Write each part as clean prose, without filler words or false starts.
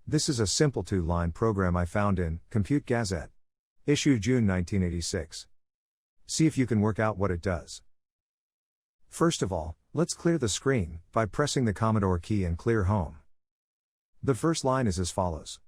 This is a simple two-line program I found in Compute Gazette. Issue June 1986. See if you can work out what it does. First of all, let's clear the screen by pressing the Commodore key and clear home. The first line is as follows.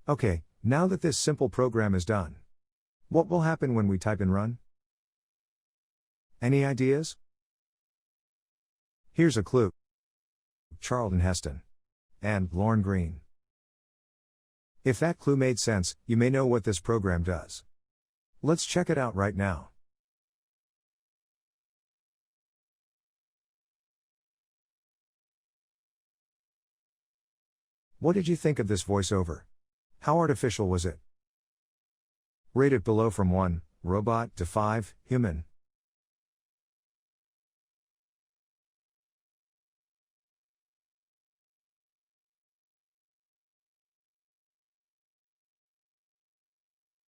Okay, now that this simple program is done, what will happen when we type in run? Any ideas? Here's a clue. Charlton Heston and Lorne Greene. If that clue made sense, you may know what this program does. Let's check it out right now. What did you think of this voiceover? How artificial was it? Rate it below from 1, robot, to 5, human.